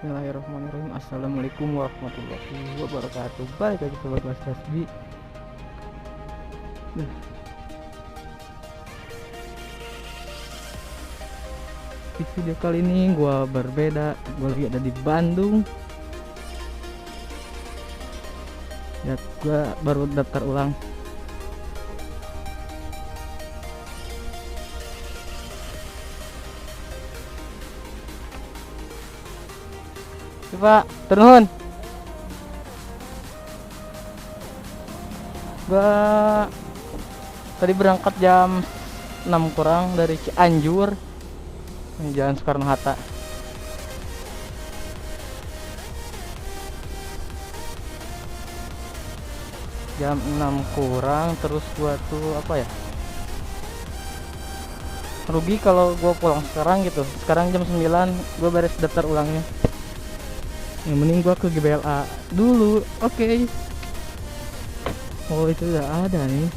Bismillahirrahmanirrahim. Assalamualaikum warahmatullahi wabarakatuh. Balik lagi sobat Mas Kasbi. Di video kali ini gua berbeda. Gua lagi ada di Bandung. Ya, gua baru daftar ulang. Pak, turun. Gua tadi berangkat jam 6 kurang dari Cianjur. Ini Jalan Soekarno-Hatta. Jam 6 kurang, terus gua tuh apa ya? Rugi kalau gua pulang sekarang gitu. Sekarang jam 9 gua beres daftar ulangnya. Yang mending gua ke GBLA dulu. Oke. Oh, itu udah ada nih.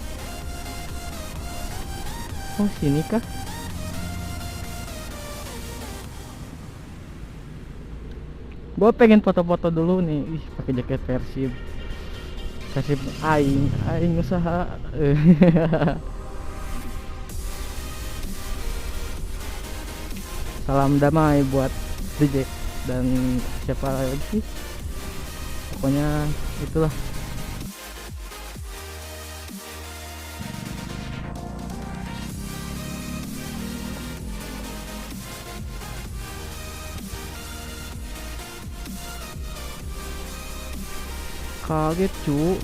Oh, sini kah? Gua pengen foto-foto dulu nih. Ih, pakai jaket Persib. Persib aing usaha. Salam damai buat DJ dan siapa lagi sih, pokoknya itulah. Kaget cu,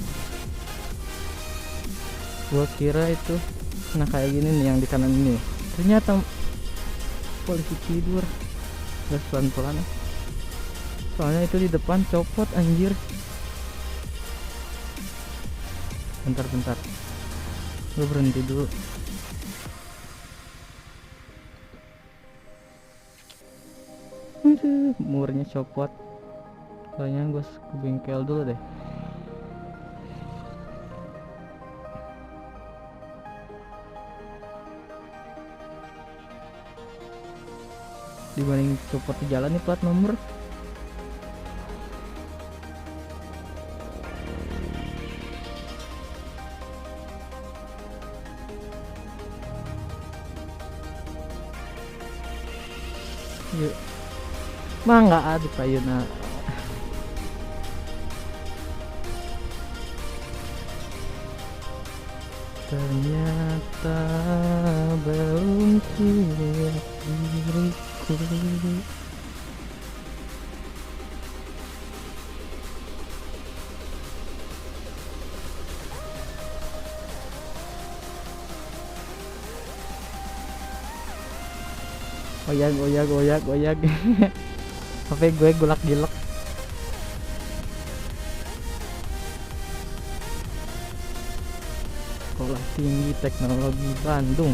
gua kira itu nah kayak gini nih yang di kanan ini, ternyata polisi tidur. Gas pelan-pelan, soalnya itu di depan copot anjir. Bentar gue berhenti dulu. Aduh, murnya copot, kayaknya gue ke bengkel dulu deh. Dibanding copot di jalan nih plat nomor. Yuk, mangga ada payuna. Ternyata belum siap diriku. Goyak. HP gue gulak-gilek. Sekolah Tinggi Teknologi Bandung.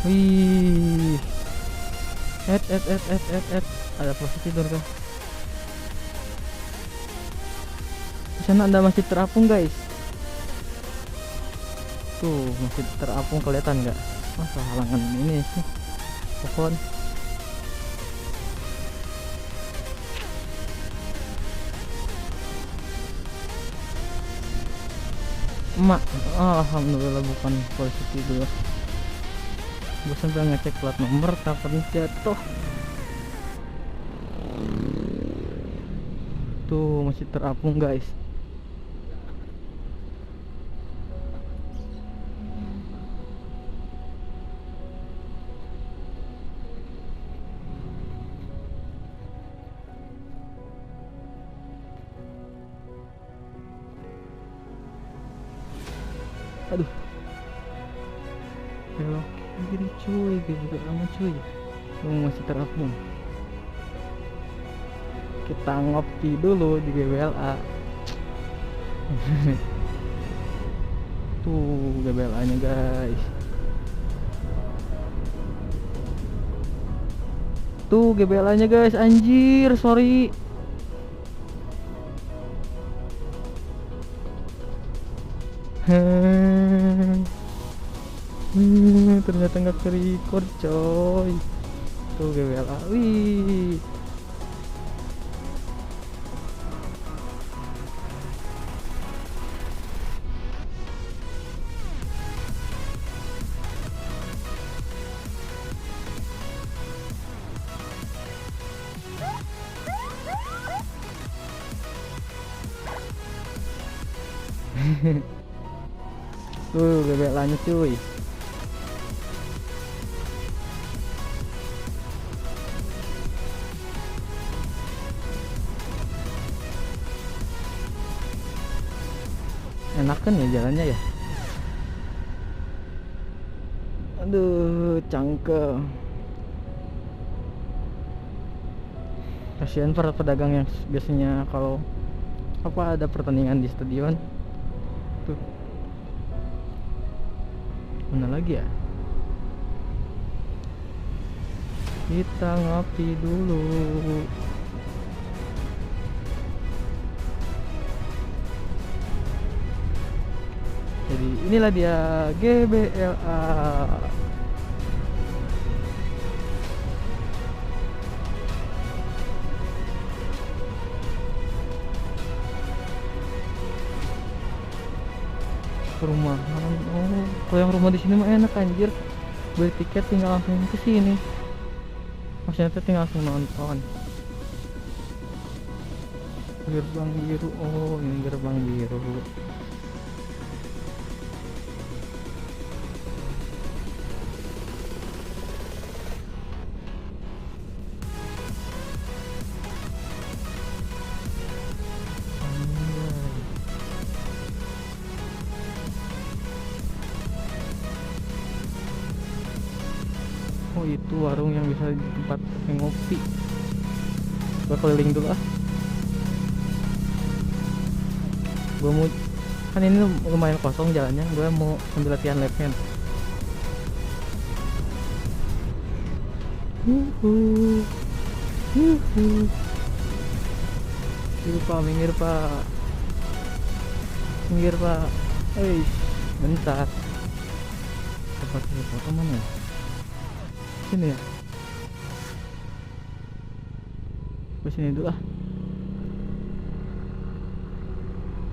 Wih. Ada posisi tidur kah? Di sana ada masjid terapung, guys. Tuh, masjid terapung kelihatan nggak? Masa halangan ini sih pohon. Emak, alhamdulillah bukan polisi tidur. Gue sambil ngecek plat nomor takutnya jatuh. Tuh masih terapung, guys. Aduh, belok kiri cuy, gitu amat cuy. Masih terapung. Kita ngopi dulu di GBLA. Tuh GBLA nya, guys. Tuh GBLA nya, guys. Anjir, sorry. Ternyata nggak ke record coy. Tuh GWLA, wih, Tuh GBLA-nya cuy. Enakan ya jalannya ya. Aduh, cangkel. Kasihan para pedagang yang biasanya kalau apa ada pertandingan di stadion. Tuh. Mana lagi ya? Kita ngopi dulu. Jadi inilah dia GBLA. Perumahan. Oh, kalau yang rumah di sini mah enak anjir. Beli tiket tinggal langsung ke sini. Maksudnya tuh tinggal langsung nonton. Gerbang biru. Oh, ini gerbang biru. Oh, itu warung yang bisa di tempat ngopi. Gua keliling dulu ah. Gua mau, kan ini lumayan kosong jalannya, gua mau sambil latihan lap hand. Minggir pak, minggir pak. Bentar. Tempat foto mana ya? Sini ya. Ke sini dulu ah.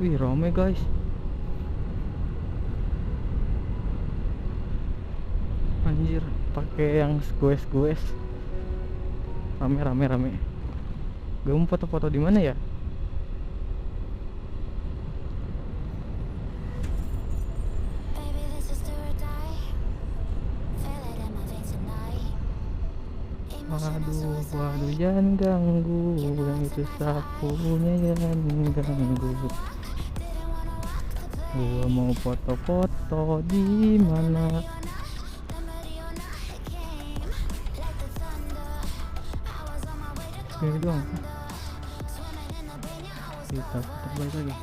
Wih, rame guys. Anjir, pakai yang squash. Rame. Gue mau foto-foto di mana ya? Waduh, jangan ganggu, yang itu sapunya jangan ganggu. Gua mau foto-foto di mana? Sini doang. Kita putar balik lagi.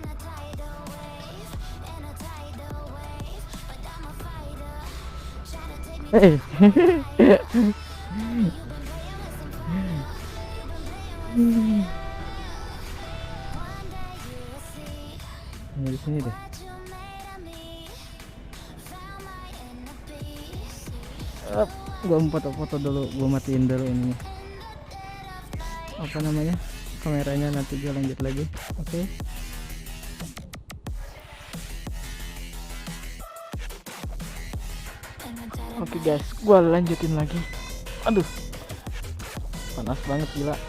Di sini deh. Gua mau foto-foto dulu, gua matiin dulu ini. Apa namanya? Kameranya, nanti gua lanjut lagi. Oke. Oke guys, gua lanjutin lagi. Aduh. Panas banget gila.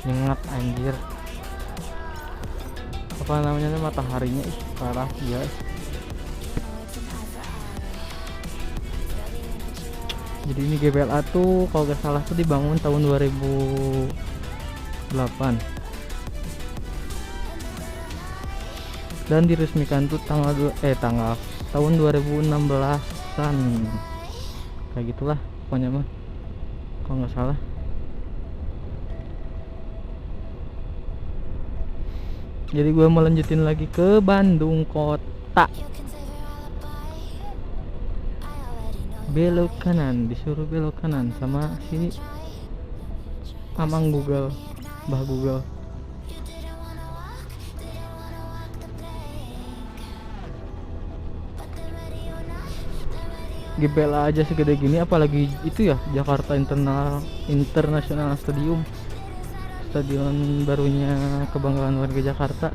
Nyengat anjir. Apa namanya, mataharinya parah guys. Jadi ini GBLA tuh kalau gak salah tuh dibangun tahun 2008 dan diresmikan tuh tanggal tahun 2016-an, kayak gitulah pokoknya mah kalau nggak salah. Jadi gue mau lanjutin lagi ke Bandung kota. Belok kanan, disuruh belok kanan sama si Amang Google, Mbah Google. GBLA aja segede gini, apalagi itu ya Jakarta International Stadium, stadion barunya kebanggaan warga Jakarta.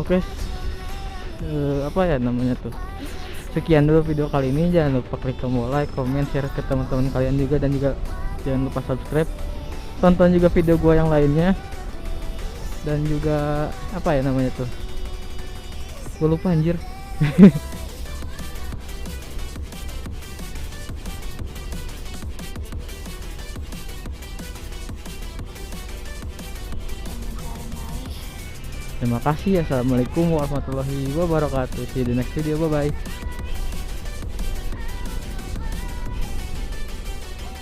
Oke, apa ya namanya tuh, Sekian dulu video kali ini, jangan lupa klik tombol like, comment, share ke teman-teman kalian juga, dan juga jangan lupa subscribe. Tonton juga video gua yang lainnya, dan juga apa ya namanya tuh, gua lupa anjir. Terima kasih. Assalamualaikum warahmatullahi wabarakatuh. See you di next video. Bye bye.